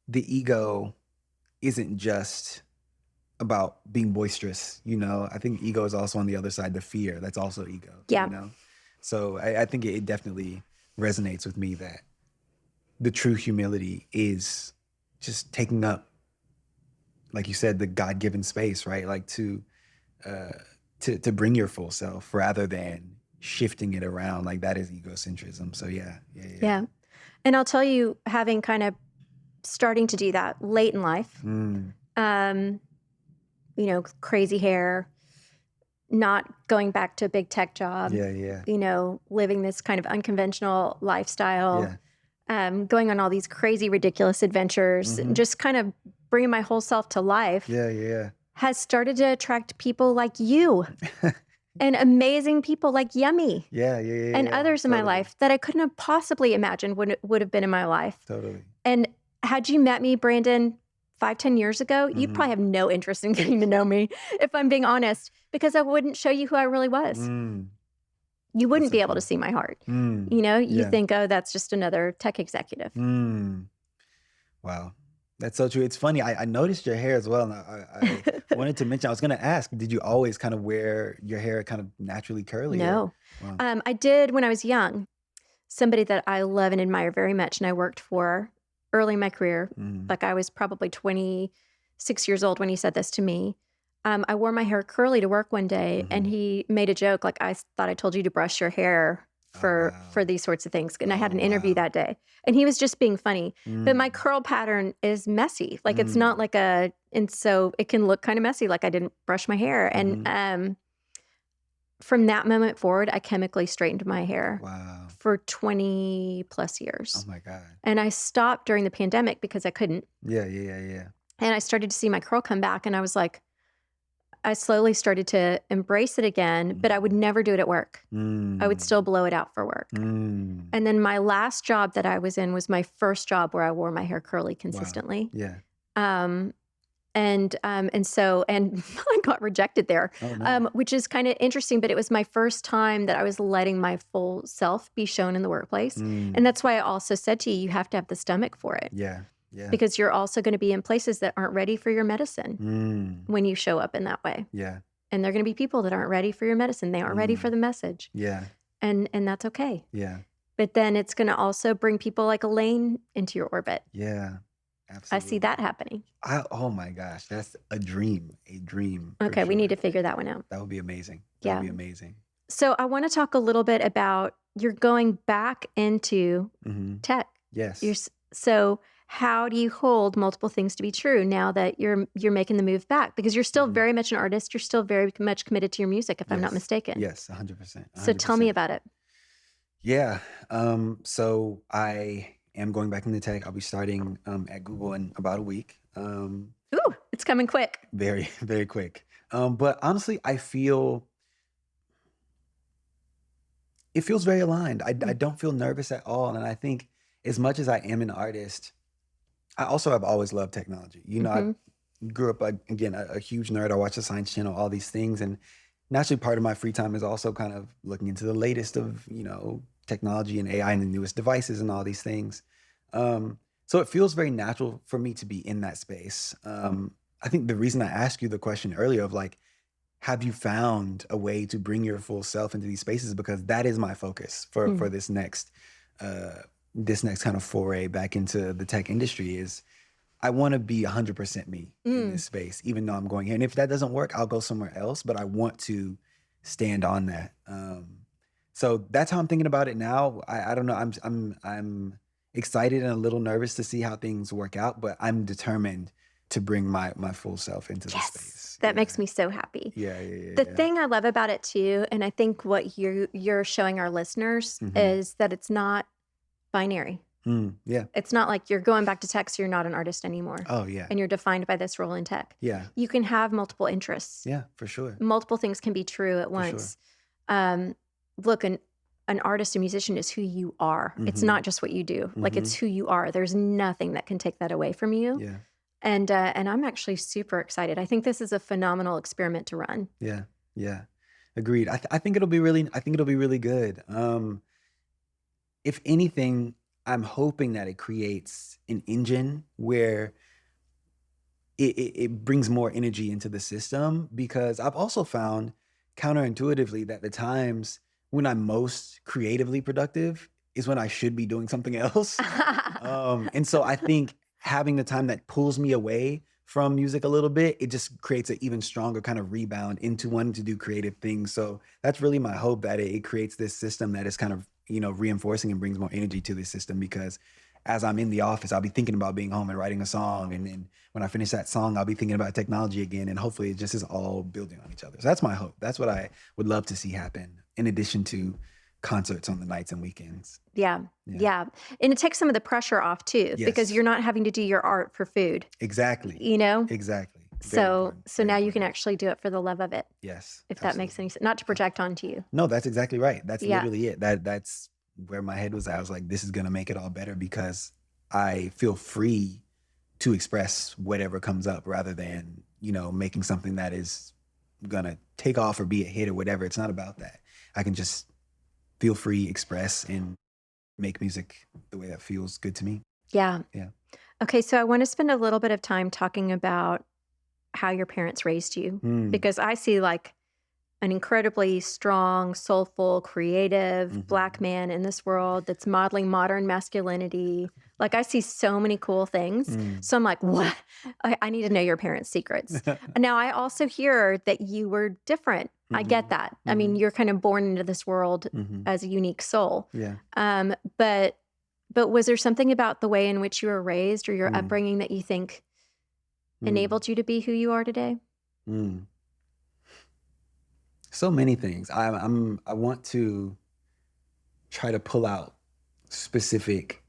the ego isn't just about being boisterous, you know? I think ego is also on the other side, the fear. That's also ego. Yeah. You know? So I think it definitely resonates with me that the true humility is just taking up, like you said, the God-given space, right? Like to bring your full self rather than shifting it around, like that is egocentrism. So yeah. Yeah. And I'll tell you, having kind of starting to do that late in life, crazy hair, not going back to a big tech job, living this kind of unconventional lifestyle, going on all these crazy, ridiculous adventures, just kind of bringing my whole self to life, has started to attract people like you and amazing people like Yummy and others in my life that I couldn't have possibly imagined would have been in my life. Totally. And had you met me, Brandon, 5-10 years ago, you'd probably have no interest in getting to know me, if I'm being honest, because I wouldn't show you who I really was. You wouldn't be able to see my heart. You think, oh, that's just another tech executive. Wow. That's so true. It's funny. I noticed your hair as well. And I wanted to mention, I was going to ask, did you always kind of wear your hair kind of naturally curly? No. Wow. I did when I was young. Somebody that I love and admire very much and I worked for early in my career, like I was probably 26 years old when he said this to me. I wore my hair curly to work one day and he made a joke like, I thought I told you to brush your hair for these sorts of things. And I had an interview that day and he was just being funny. But my curl pattern is messy. Like it's not like and so it can look kind of messy, like I didn't brush my hair. And from that moment forward, I chemically straightened my hair for 20 plus years. Oh my God. And I stopped during the pandemic because I couldn't. Yeah. And I started to see my curl come back and I was like, I slowly started to embrace it again, but I would never do it at work. I would still blow it out for work. And then my last job that I was in was my first job where I wore my hair curly consistently. Wow. Yeah. And I got rejected there, which is kind of interesting, but it was my first time that I was letting my full self be shown in the workplace. And that's why I also said to you, you have to have the stomach for it. Yeah. Because you're also going to be in places that aren't ready for your medicine when you show up in that way. Yeah. And there are going to be people that aren't ready for your medicine. They aren't ready for the message. Yeah. And that's okay. Yeah. But then it's going to also bring people like Elaine into your orbit. Yeah. Absolutely. I see that happening. Oh my gosh, that's a dream. Okay, we need to figure that one out. That would be amazing. Yeah. That would be amazing. So I want to talk a little bit about you're going back into tech. Yes. So how do you hold multiple things to be true now that you're making the move back? Because you're still very much an artist. You're still very much committed to your music, if I'm not mistaken. Yes, 100%. So tell me about it. Yeah. So I am going back into tech. I'll be starting at Google in about a week. Ooh, it's coming quick. Very, very quick. But honestly, I feel it feels very aligned. I don't feel nervous at all. And I think as much as I am an artist, I also have always loved technology. I grew up, again, a huge nerd. I watch the Science Channel, all these things. And naturally, part of my free time is also kind of looking into the latest of, technology and AI and the newest devices and all these things. So it feels very natural for me to be in that space. I think the reason I asked you the question earlier of like, have you found a way to bring your full self into these spaces? Because that is my focus for this next kind of foray back into the tech industry is I want to be 100% me in this space, even though I'm going here. And if that doesn't work, I'll go somewhere else, but I want to stand on that. So that's how I'm thinking about it now. I don't know. I'm excited and a little nervous to see how things work out, but I'm determined to bring my full self into the space. That makes me so happy. Yeah. The thing I love about it too, and I think what you're showing our listeners is that it's not binary. Yeah. It's not like you're going back to tech, so you're not an artist anymore. Oh, yeah. And you're defined by this role in tech. Yeah. You can have multiple interests. Yeah, for sure. Multiple things can be true at once. Look, an artist, a musician is who you are. It's not just what you do. Like it's who you are. There's nothing that can take that away from you. Yeah. And I'm actually super excited. I think this is a phenomenal experiment to run. Yeah. Agreed. I think it'll be really good. If anything, I'm hoping that it creates an engine where it brings more energy into the system, because I've also found counterintuitively that the times when I'm most creatively productive is when I should be doing something else. And so I think having the time that pulls me away from music a little bit, it just creates an even stronger kind of rebound into wanting to do creative things. So that's really my hope, that it creates this system that is kind of, reinforcing and brings more energy to this system, because as I'm in the office, I'll be thinking about being home and writing a song. And then when I finish that song, I'll be thinking about technology again. And hopefully it just is all building on each other. So that's my hope. That's what I would love to see happen, in addition to concerts on the nights and weekends. Yeah. Yeah. Yeah. And it takes some of the pressure off too, because Yes. you're not having to do your art for food, Exactly. you know? Exactly. Very So important. so Very now you can important. actually do it for the love of it, Yes. if that makes Absolutely. any sense. Not to project onto you. No, that's exactly right. That's Yeah. literally it. That's where my head was at. I was like, this is gonna make it all better, because I feel free to express whatever comes up, rather than, making something that is gonna take off or be a hit or whatever. It's not about that. I can just feel free, express, and make music the way that feels good to me. Yeah. Yeah. Okay, so I want to spend a little bit of time talking about how your parents raised you, Mm. because I see like an incredibly strong, soulful, creative Black man in this world that's modeling modern masculinity. Like I see so many cool things. Mm. So I'm like, what? I need to know your parents' secrets. Now, I also hear that you were different. I get that. I mean, you're kind of born into this world as a unique soul. Yeah. But was there something about the way in which you were raised or your upbringing that you think enabled you to be who you are today? Mm. So many things. I want to try to pull out specific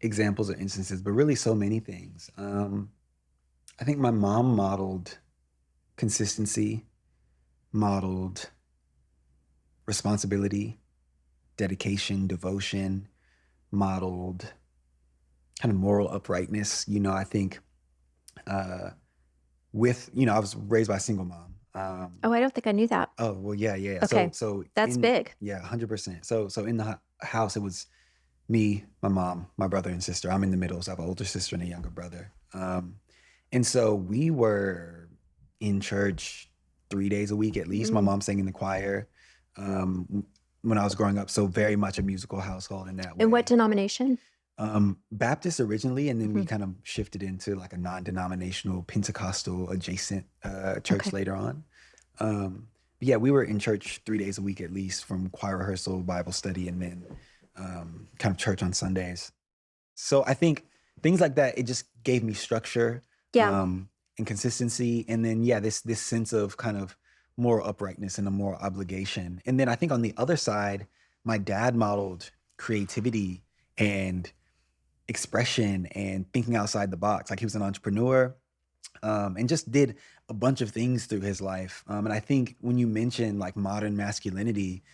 examples or instances, but really so many things. I think my mom modeled consistency, modeled responsibility, dedication, devotion, modeled kind of moral uprightness. I think I was raised by a single mom. Oh, I don't think I knew that. Oh, well, yeah, yeah. Okay. So That's big. Yeah, 100%. So in the house, it was me, my mom, my brother and sister. I'm in the middle, so I have an older sister and a younger brother. And so we were in church 3 days a week at least. My mom sang in the choir when I was growing up. So very much a musical household in that way. And what denomination? Baptist originally, and then we kind of shifted into like a non-denominational Pentecostal adjacent church later on. But yeah, we were in church 3 days a week at least, from choir rehearsal, Bible study, and then kind of church on Sundays. So I think things like that, it just gave me structure Yeah. and consistency. And then, yeah, this sense of kind of moral uprightness and a moral obligation. And then I think on the other side, my dad modeled creativity and expression and thinking outside the box. Like he was an entrepreneur and just did a bunch of things through his life. And I think when you mention like modern masculinity,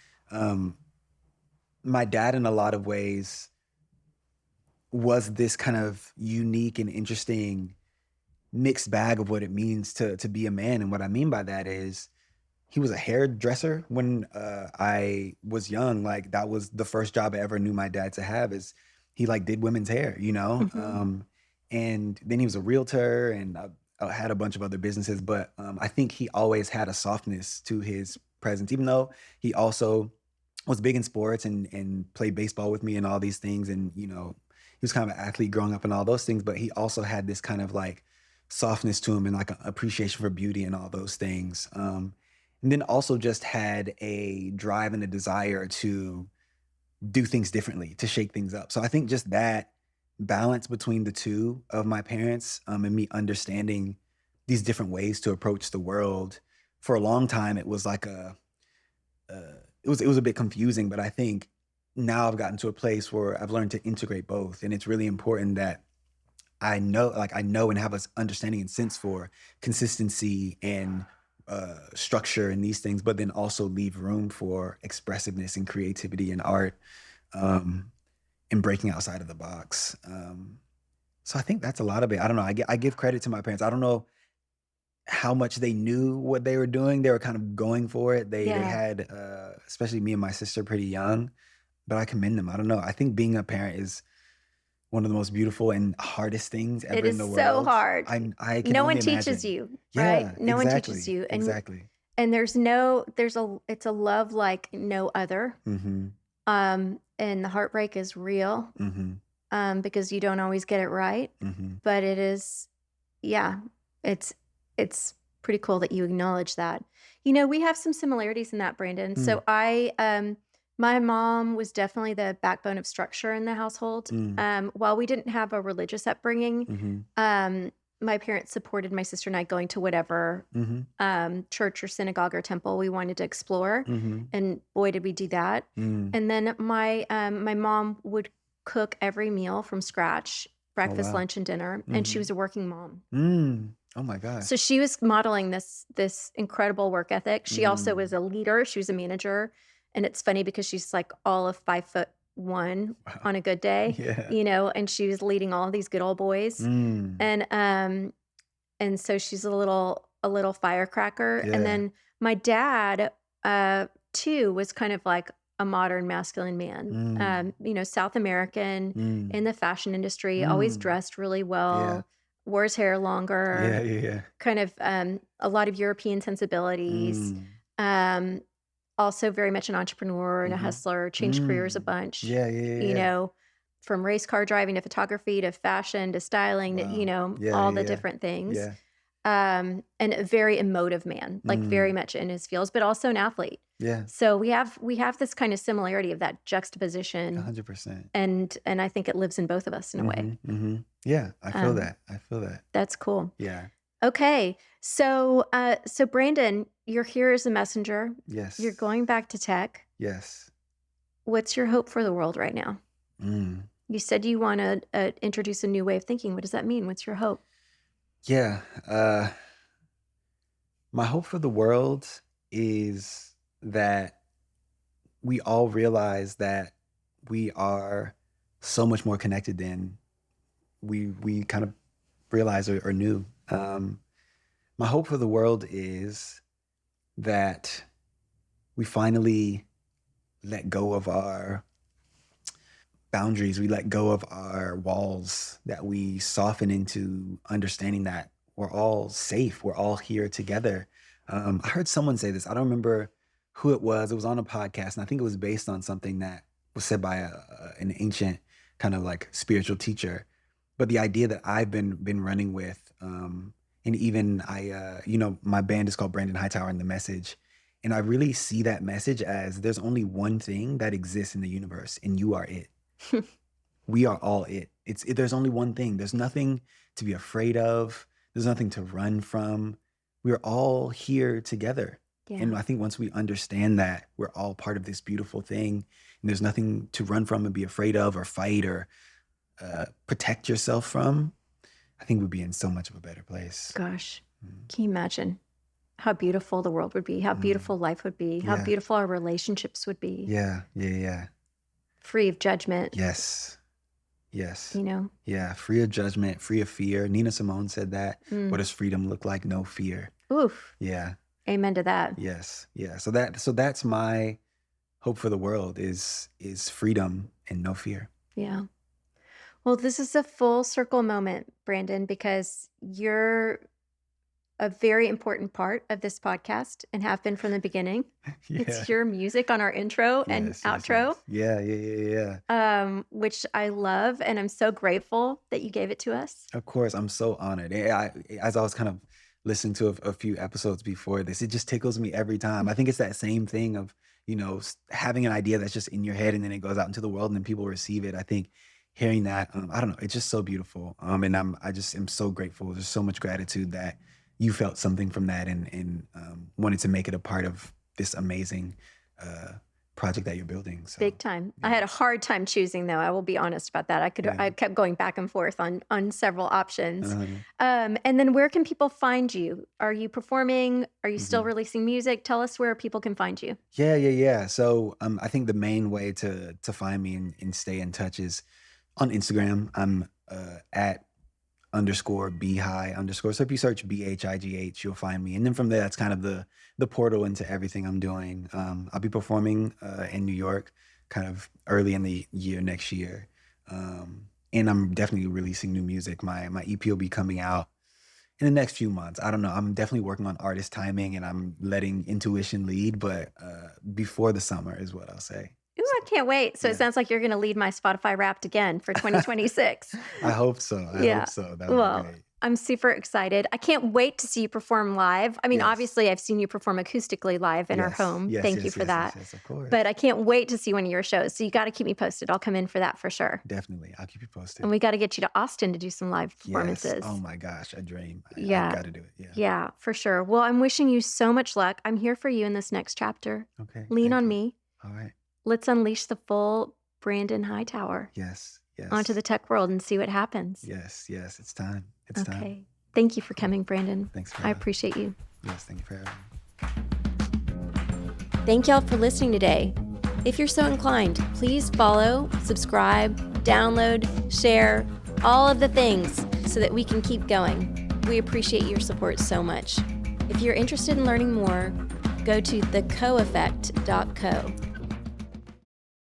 my dad in a lot of ways was this kind of unique and interesting mixed bag of what it means to be a man. And what I mean by that is he was a hairdresser when I was young. Like that was the first job I ever knew my dad to have, is he like did women's hair, and then he was a realtor, and I had a bunch of other businesses. But I think he always had a softness to his presence, even though he also was big in sports and played baseball with me and all these things. And, he was kind of an athlete growing up and all those things, but he also had this kind of like softness to him and like an appreciation for beauty and all those things. And then also just had a drive and a desire to do things differently, to shake things up. So I think just that balance between the two of my parents and me understanding these different ways to approach the world, for a long time, it was like it was a bit confusing, but I think now I've gotten to a place where I've learned to integrate both. And it's really important that I know and have an understanding and sense for consistency and structure and these things, but then also leave room for expressiveness and creativity and art, and breaking outside of the box. So I think that's a lot of it. I don't know. I give credit to my parents. I don't know how much they knew what they were doing. They were kind of going for it. They Yeah. had, especially me and my sister, pretty young, but I commend them. I don't know. I think being a parent is one of the most beautiful and hardest things ever It in is the so world. hard. I can No only one teaches imagine. you, Yeah, right? No one exactly. teaches you. Exactly. And it's a love like no other. Mm-hmm. And the heartbreak is real, Mm-hmm. because you don't always get it right. Mm-hmm. But it is, yeah, It's it's pretty cool that you acknowledge that. You know, we have some similarities in that, Brandon. Mm, So my mom was definitely the backbone of structure in the household. mm, While we didn't have a religious upbringing, mhm, um, my parents supported my sister and I going to whatever mhm, church or synagogue or temple we wanted to explore, mhm, and boy, did we do that. mm. And then my mom would cook every meal from scratch, Oh, breakfast, wow. lunch, and dinner, and she Mhm. was a working mom. Oh my So gosh. she was modeling this incredible work ethic. She also was Mm. a leader. She was a manager, and it's funny because she's like all of 5'1" Wow. on a good day, Yeah. you know, and she was leading all of these good old boys, Mm. and so she's a little firecracker. And Yeah. then my dad, too, was kind of like a modern masculine man. Mm. You know, South American in Mm. the fashion industry, always Mm. dressed really Yeah. well, wore his hair Yeah, longer, yeah, yeah. kind of a lot of European sensibilities. Mm. Um, Also very much an entrepreneur and a Mhm. hustler, changed careers a Mm. bunch, Yeah, yeah, yeah, you yeah. know, from race car driving to photography to fashion to styling, to, you Wow. know, Yeah, all yeah, the yeah. different things. Yeah. And a very emotive man, like very Mm. much in his feels, but also an athlete. Yeah. So we have this kind of similarity of that juxtaposition, 100%. and I think it lives in both of us in a way. Mhm. Mhm. Yeah, I feel Um, that. I feel that. that's cool. Yeah. Okay, so Brandon, you're here as a messenger. You're Yes. going back to tech. Yes. What's your hope for the world right now? Mm. You said you want to introduce a new way of thinking. What does that mean? What's your hope? Yeah. My hope for the world is that we all realize that we are so much more connected than we kind of realize or knew. My hope for the world is that we finally let go of our boundaries, we let go of our walls, that we soften into understanding that we're all safe, we're all here together. I heard someone say this, I don't remember who it was on a podcast, and I think it was based on something that was said by an ancient kind of like spiritual teacher. But the idea that I've been running with, and even my band is called Brandon Hightower and the Message. And I really see that message as there's only one thing that exists in the universe, and you are it. We are all it. There's only one thing. There's nothing to be afraid of. There's nothing to run from. We're all here together. Yeah. And I think once we understand that we're all part of this beautiful thing, and there's nothing to run from and be afraid of or fight or protect yourself from, I think we'd be in so much of a better place. Gosh, Mm, can you imagine how beautiful the world would be, how mm, beautiful life would be, how yeah, beautiful our relationships would be, yeah, yeah, yeah. free of judgment, Yes, yes. you know? Yeah, free of judgment, free of fear. Nina Simone said that. What Mm. does freedom look like? No fear. Oof. Yeah. Amen to that. Yes. Yeah. So that's my hope for the world is freedom and no fear. Yeah. Well, this is a full circle moment, Brandon, because you're a very important part of this podcast and have been from the beginning. Yeah. It's your music on our intro and Yes, yes, outro, yes. Yeah, yeah, yeah, yeah. which I love, and I'm so grateful that you gave it to us. Of course, I'm so honored. As I was kind of listening to a few episodes before this, it just tickles me every time. I think it's that same thing of, having an idea that's just in your head and then it goes out into the world and then people receive it. I think hearing that, I don't know, it's just so beautiful. And I just am so grateful. There's so much gratitude that you felt something from that and wanted to make it a part of this amazing uh, project that you're building. So, Big time. I yeah, had a hard time choosing, though. I will be honest about that. yeah. I kept going back and forth on several options. Uh, And then where can people find you? Are you performing? Are you still mhm. releasing music? Tell us where people can find you. Yeah, yeah, yeah. So I think the main way to find me and stay in touch is on Instagram. I'm at underscore bhigh underscore. So if you search BHIGH, you'll find me. And then from there, that's kind of the portal into everything I'm doing. I'll be performing in New York kind of early in the year next year. And I'm definitely releasing new music. My EP will be coming out in the next few months. I don't know. I'm definitely working on artist timing and I'm letting intuition lead, but before the summer is what I'll say. Ooh, I can't wait. So it Yeah. sounds like you're going to lead my Spotify Wrapped again for 2026. I hope so. I Yeah. hope so. That would be Well, great. I'm super excited. I can't wait to see you perform live. I mean, Yes. obviously, I've seen you perform acoustically live in our Yes, home. yes, Thank you yes, for yes, that. yes, of course. But I can't wait to see one of your shows. So you got to keep me posted. I'll come in for that for sure. Definitely. I'll keep you posted. And we got to get you to Austin to do some live Yes. performances. Oh my gosh, a dream. I Yeah. got to do it. Yeah. Yeah, for sure. Well, I'm wishing you so much luck. I'm here for you in this next chapter. Okay. Lean thank on you. me. All right. Let's unleash the full Brandon Hightower Yes. Yes. onto the tech world and see what happens. Yes. Yes. It's time. It's time. Okay. Thank you for coming, Brandon. Thanks for I appreciate you. Yes. Thank you for having me. Thank y'all for listening today. If you're so inclined, please follow, subscribe, download, share, all of the things so that we can keep going. We appreciate your support so much. If you're interested in learning more, go to thecoeffect.co.